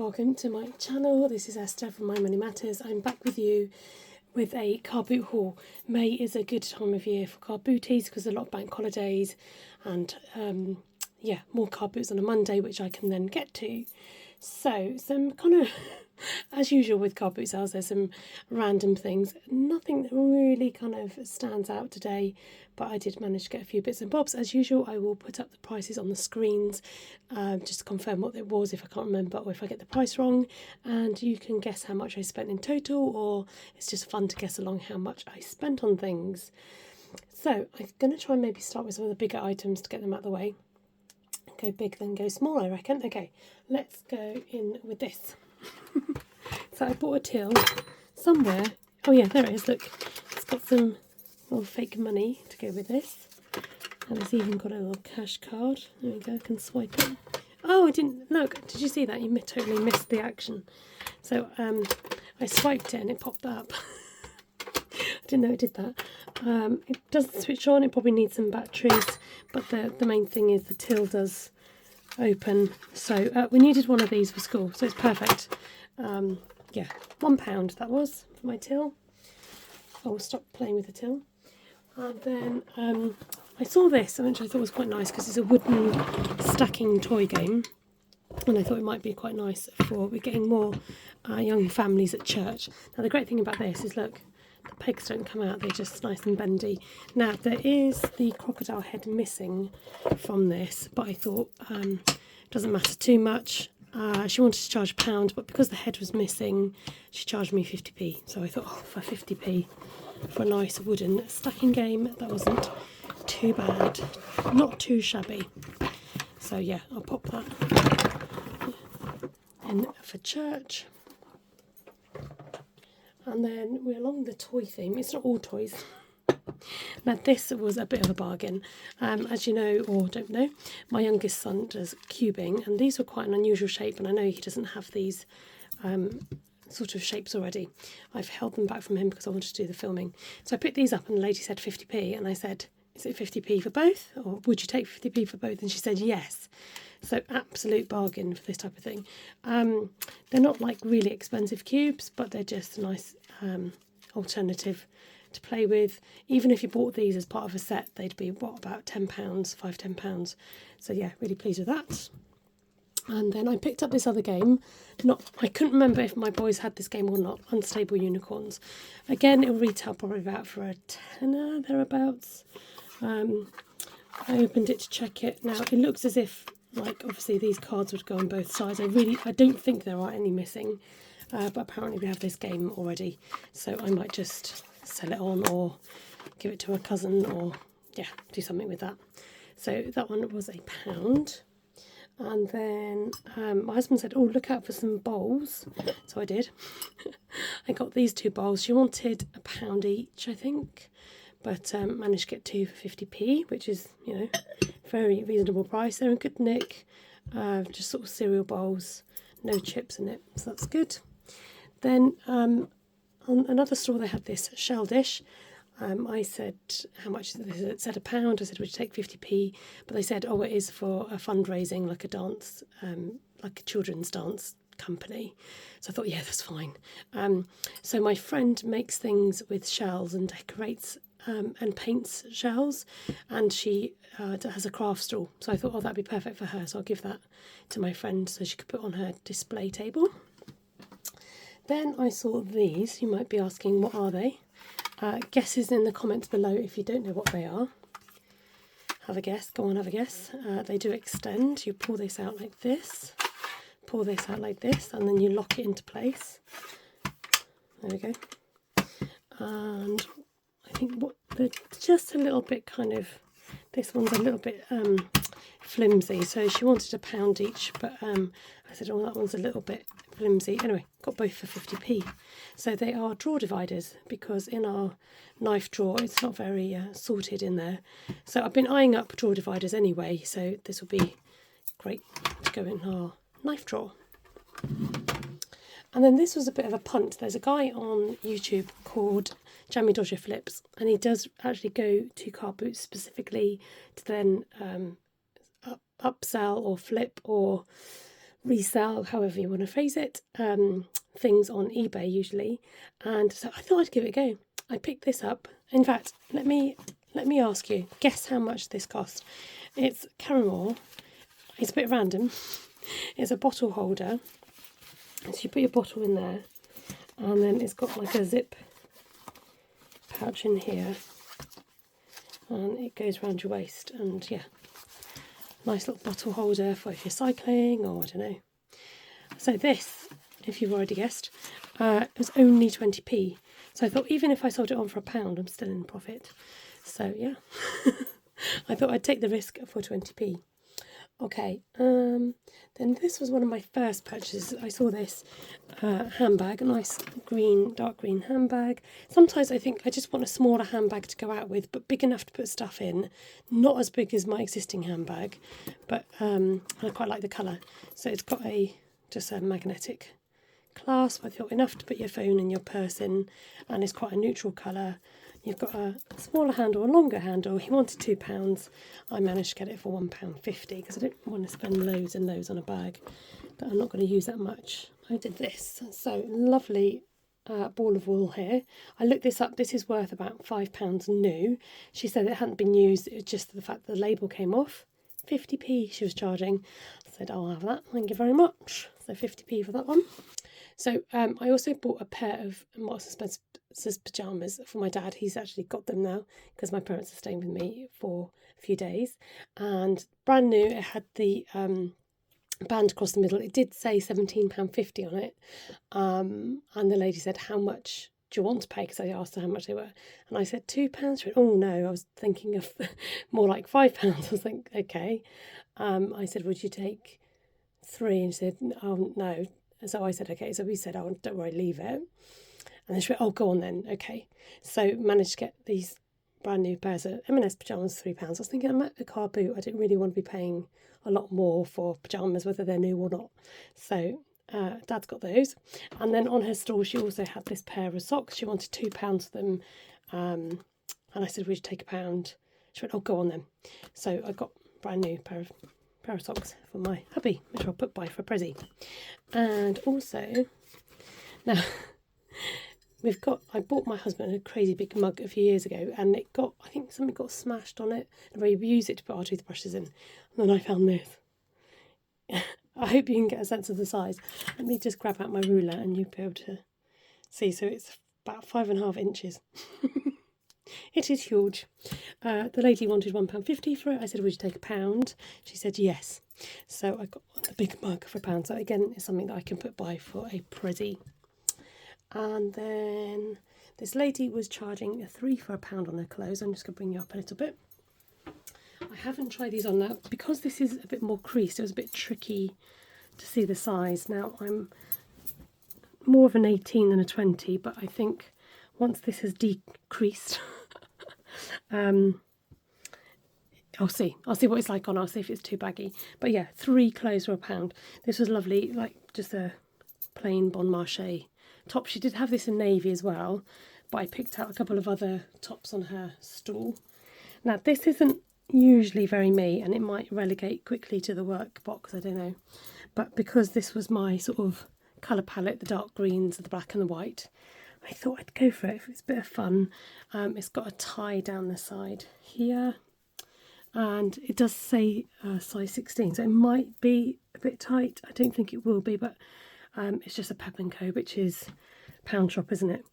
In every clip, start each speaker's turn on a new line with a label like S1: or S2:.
S1: Welcome to my channel. This is Esther from My Money Matters. I'm back with you with a car boot haul. May is a good time of year for car booties because there's a lot of bank holidays and yeah, more car boots on a Monday, which I can then get to. So some kind of, as usual with car boot sales, there's some random things. Nothing that really kind of stands out today, but I did manage to get a few bits and bobs. As usual, I will put up the prices on the screens just to confirm what it was if I can't remember or if I get the price wrong. And you can guess how much I spent in total, or it's just fun to guess along how much I spent on things. So I'm going to try and maybe start with some of the bigger items to get them out of the way. Go big, then go small, I reckon. Okay, let's go in with this. So I bought a till somewhere. Oh yeah, there it is, look. It's got some little fake money to go with this. And it's even got a little cash card. There we go, I can swipe it. Oh, I didn't, look, did you see that? You totally missed the action. So I swiped it and it popped up. I didn't know it did that. It doesn't switch on, it probably needs some batteries, but the main thing is the till does open. So we needed one of these for school, so it's perfect. Yeah, £1 that was for my till. I'll stop playing with the till. And then I saw this, which I thought was quite nice because it's a wooden stacking toy game. And I thought it might be quite nice for, we're getting more young families at church. Now the great thing about this is, look, the pegs don't come out, they're just nice and bendy. Now there is the crocodile head missing from this, but I thought it doesn't matter too much. She wanted to charge £1, but because the head was missing, she charged me 50p. So I thought, oh, for 50p for a nice wooden stacking game, that wasn't too bad, not too shabby. So yeah, I'll pop that in for church. And then we're along the toy theme. It's not all toys. Now this was a bit of a bargain. As you know, or don't know, my youngest son does cubing, and these were quite an unusual shape, and I know he doesn't have these sort of shapes already. I've held them back from him because I wanted to do the filming. So I picked these up and the lady said 50p, and I said, is it 50p for both, or would you take 50p for both? And she said yes. So absolute bargain for this type of thing. They're not like really expensive cubes, but they're just a nice alternative to play with. Even if you bought these as part of a set, they'd be what, about £10, £5–10. So yeah, really pleased with that. And then I picked up this other game. I couldn't remember if my boys had this game or not. Unstable Unicorns. Again, it'll retail probably about for a tenner thereabouts. I opened it to check it. Now it looks as if, like, obviously these cards would go on both sides. I don't think there are any missing, but apparently we have this game already, so I might just sell it on or give it to a cousin, or yeah, do something with that. So that one was £1. And then my husband said, oh, look out for some bowls. So I did. I got these two bowls. She wanted £1 each, I think, but managed to get two for 50p, which is, you know, very reasonable price. They're in good nick, just sort of cereal bowls, no chips in it, so that's good. Then on another store they had this shell dish. I said, how much is it? It said £1. I said, would you take 50p? But they said, oh, it is for a fundraising, like a dance, like a children's dance company. So I thought, yeah, that's fine. So my friend makes things with shells and decorates and paints shells, and she has a craft stall. So I thought, oh, that'd be perfect for her. So I'll give that to my friend so she could put on her display table. Then I saw these. You might be asking, what are they? Guesses in the comments below if you don't know what they are. Have a guess. Go on, have a guess. They do extend. You pull this out like this, pull this out like this, and then you lock it into place. There we go. And I think they're just a little bit kind of, this one's a little bit flimsy, so she wanted £1 each, but I said, oh, that one's a little bit flimsy. Anyway, got both for 50p. So they are drawer dividers, because in our knife drawer it's not very sorted in there. So I've been eyeing up drawer dividers anyway, so this will be great to go in our knife drawer. And then this was a bit of a punt. There's a guy on YouTube called Jammy Dodger Flips, and he does actually go to car boots specifically to then upsell or flip or resell, however you want to phrase it, things on eBay usually, and so I thought I'd give it a go. I picked this up. In fact, let me ask you, guess how much this cost. It's caramel. It's a bit random. It's a bottle holder, so you put your bottle in there, and then it's got like a zip pouch in here, and it goes around your waist, and yeah, nice little bottle holder for if you're cycling or I don't know. So this, if you've already guessed, it was only 20p. So I thought even if I sold it on for £1, I'm still in profit. So yeah, I thought I'd take the risk for 20p. Okay, then this was one of my first purchases. I saw this handbag, a nice green, dark green handbag. Sometimes I think I just want a smaller handbag to go out with, but big enough to put stuff in. Not as big as my existing handbag, but I quite like the colour. So it's got just a magnetic clasp. I thought enough to put your phone and your purse in, and it's quite a neutral colour. You've got a smaller handle, a longer handle. He wanted £2. I managed to get it for £1.50 because I didn't want to spend loads and loads on a bag that I'm not going to use that much. I did this. So lovely ball of wool here. I looked this up. This is worth about £5 new. She said it hadn't been used. It was just the fact the label came off. 50p she was charging. I said, I'll have that. Thank you very much. So 50p for that one. So I also bought a pair of Marks and Spencer's pyjamas for my dad. He's actually got them now because my parents are staying with me for a few days. And brand new, it had the band across the middle. It did say £17.50 on it. And the lady said, how much do you want to pay? Because I asked her how much they were. And I said, £2. She went, oh no, I was thinking of more like £5. I was like, okay. I said, would you take 3? And she said, oh no. So I said, okay. So we said, oh, don't worry, leave it. And then she went, oh, go on then. Okay. So managed to get these brand new pairs of M&S pyjamas, £3. I was thinking I'm at a car boot. I didn't really want to be paying a lot more for pyjamas, whether they're new or not. So Dad's got those. And then on her stall, she also had this pair of socks. She wanted £2 for them. And I said, would you take £1? She went, oh, go on then. So I got a brand new pair of socks for my hubby, which I'll put by for a pressie. And also, now, I bought my husband a crazy big mug a few years ago, and I think something got smashed on it, and we used it to put our toothbrushes in. And then I found this. I hope you can get a sense of the size. Let me just grab out my ruler and you'll be able to see. So it's about 5.5 inches. It is huge. The lady wanted £1.50 for it. I said, would you take £1? She said yes. So I got the big mug for £1. So again, it's something that I can put by for a pressie. And then this lady was charging a 3 for £1 on her clothes. I'm just going to bring you up a little bit. I haven't tried these on now. Because this is a bit more creased, it was a bit tricky to see the size. Now, I'm more of an 18 than a 20, but I think once this has decreased, I'll see what it's like on. I'll see if it's too baggy. But yeah, 3 clothes for £1. This was lovely, like just a plain Bon Marché top. She did have this in navy as well, but I picked out a couple of other tops on her stall. Now, this isn't usually very me, and it might relegate quickly to the work box, I don't know. But because this was my sort of colour palette, the dark greens, the black and the white, I thought I'd go for it. It's a bit of fun. It's got a tie down the side here, and it does say size 16, so it might be a bit tight. I don't think it will be, but it's just a Pep & Co, which is pound shop, isn't it?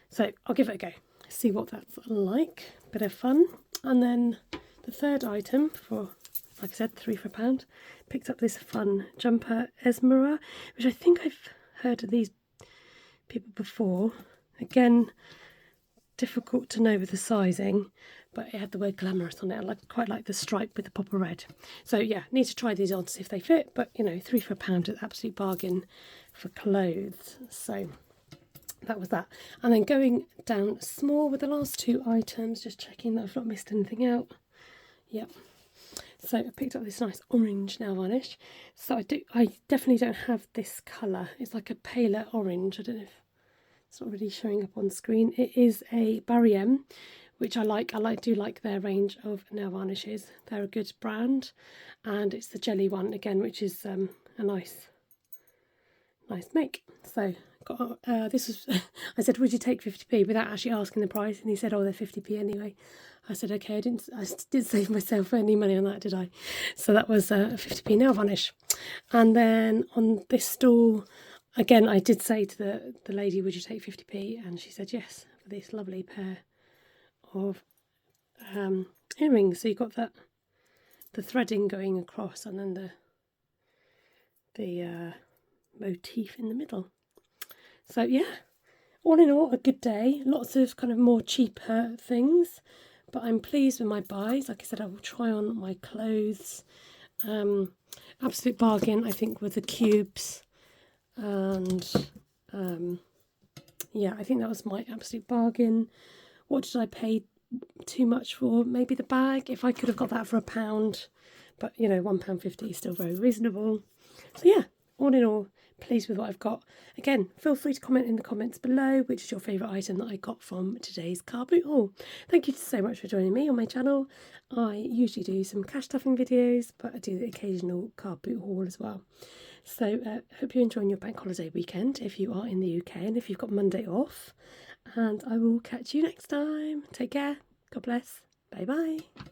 S1: So I'll give it a go, see what that's like. Bit of fun. And then the third item for, like I said, 3 for £1, picked up this fun jumper Esmera, which I think I've heard of these people before. Again, difficult to know with the sizing, but it had the word glamorous on it. I quite like the stripe with the pop of red. So yeah, need to try these on to see if they fit, but you know, 3 for £1 is an absolute bargain for clothes. So that was that. And then going down small with the last 2 items, just checking that I've not missed anything out. Yep. So I picked up this nice orange nail varnish. So I definitely don't have this colour. It's like a paler orange. I don't know if it's not really showing up on screen. It is a Barry M, which I like. I do like their range of nail varnishes. They're a good brand, and it's the jelly one again, which is a nice nice make. So got this was I said, would you take 50p without actually asking the price, and he said, oh, they're 50p anyway. I said, okay. I didn't save myself any money on that, did I? So that was 50p nail varnish. And then on this stall, again, I did say to the lady, would you take 50p? And she said yes, for this lovely pair of earrings. So you've got the threading going across, and then the motif in the middle. So yeah, all in all, a good day. Lots of kind of more cheaper things, but I'm pleased with my buys. Like I said, I will try on my clothes. Absolute bargain, I think, with the cubes. And yeah, I think that was my absolute bargain. What did I pay too much for? Maybe the bag, if I could have got that for £1, but you know, £1.50 is still very reasonable. So yeah, all in all, pleased with what I've got. Again, feel free to comment in the comments below which is your favourite item that I got from today's car boot haul. Thank you so much for joining me on my channel. I usually do some cash stuffing videos, but I do the occasional car boot haul as well. So hope you're enjoying your bank holiday weekend if you are in the UK and if you've got Monday off. And I will catch you next time. Take care. God bless. Bye bye.